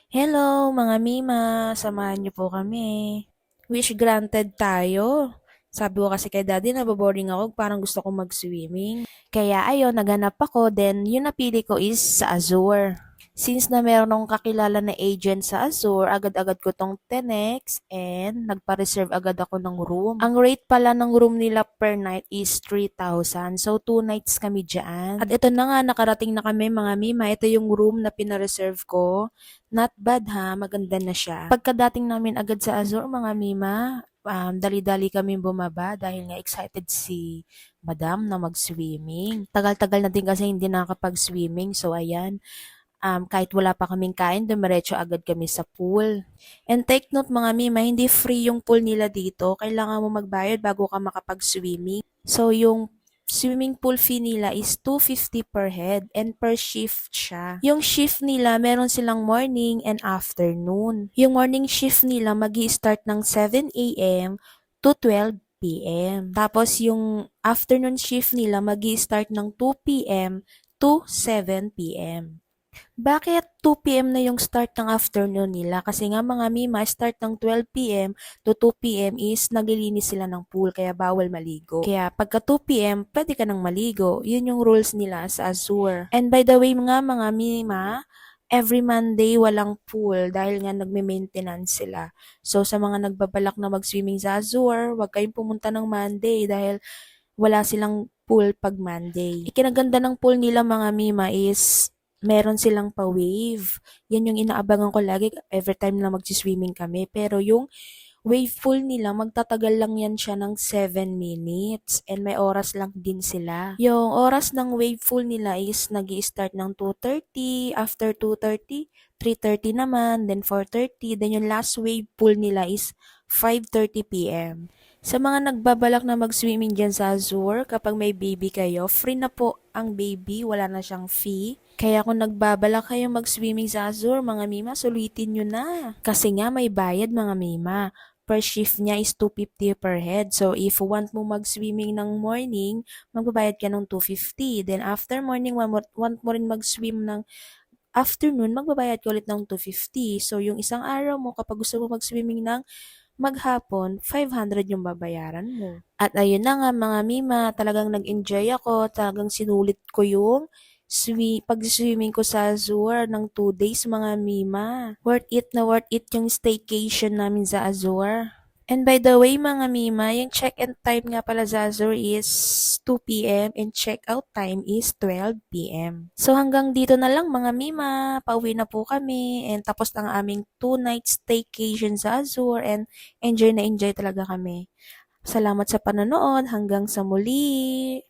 Hello mga Mima, samahan niyo po kami. Wish granted tayo. Sabi ko kasi kay daddy naboboring ako, parang gusto kong mag-swimming. Kaya ayun, naghanap ako, then yung napili ko is sa Azure. Since na meron akong kakilala na agent sa Azure, agad-agad ko tong tenex and nagpa-reserve agad ako ng room. Ang rate pala ng room nila per night is 3,000. So, 2 nights kami dyan. At ito na nga, nakarating na kami mga Mima. Ito yung room na pina-reserve ko. Not bad ha, maganda na siya. Pagkadating namin agad sa Azure mga Mima, dali-dali kami bumaba dahil nga excited si Madam na mag-swimming. Tagal-tagal na din kasi hindi nakakapag-swimming. So ayan, kahit wala pa kaming kain, dumiretso agad kami sa pool. And take note mga Mima, hindi free yung pool nila dito. Kailangan mo magbayad bago ka makapag-swimming. So yung swimming pool fee nila is 250 per head and per shift siya. Yung shift nila, meron silang morning and afternoon. Yung morning shift nila magi-start ng 7 a.m. to 12 p.m. Tapos yung afternoon shift nila magi-start ng 2 p.m. to 7 p.m. Bakit 2 p.m. na yung start ng afternoon nila? Kasi nga mga Mima, start ng 12 p.m. to 2 p.m. is naglilinis sila ng pool kaya bawal maligo. Kaya pagka 2 p.m. pwede ka nang maligo. Yun yung rules nila sa Azure. And by the way mga Mima, every Monday walang pool dahil nga nagme-maintenance sila. So sa mga nagbabalak na mag-swimming sa Azure, huwag kayong pumunta ng Monday dahil wala silang pool pag Monday. Ikinaganda ng pool nila mga Mima is meron silang pa-wave. Yan yung inaabangan ko lagi every time na mag-swimming kami. Pero yung wave pool nila, magtatagal lang yan siya ng 7 minutes. And may oras lang din sila. Yung oras ng wave pool nila is nag start ng 2:30, after 2:30, 3:30 naman, then 4:30, then yung last wave pool nila is 5:30 p.m. Sa mga nagbabalak na mag-swimming dyan sa Azure, kapag may baby kayo, free na po ang baby, wala na siyang fee. Kaya kung nagbabalak kayong mag-swimming sa Azure, mga Mima, sulitin nyo na. Kasi nga may bayad mga Mima. Per shift niya is 250 per head. So, if want mo mag-swimming ng morning, magbabayad ka ng 250. Then, after morning, want mo rin mag-swim ng afternoon, magbabayad ka ulit ng 250. So, yung isang araw mo, kapag gusto mo mag-swimming ng maghapon, 500 yung babayaran mo. At ayun na nga mga Mima, talagang nag-enjoy ako, talagang sinulit ko yung pag-swimming ko sa Azure ng 2 days mga Mima. Worth it yung staycation namin sa Azure. And by the way mga Mima, yung check-in time nga pala sa Azure is 2 p.m. and check-out time is 12 p.m. So hanggang dito na lang mga Mima, pauwi na po kami and tapos na ang aming 2 night staycation sa Azure and enjoy na enjoy talaga kami. Salamat sa panonood, hanggang sa muli!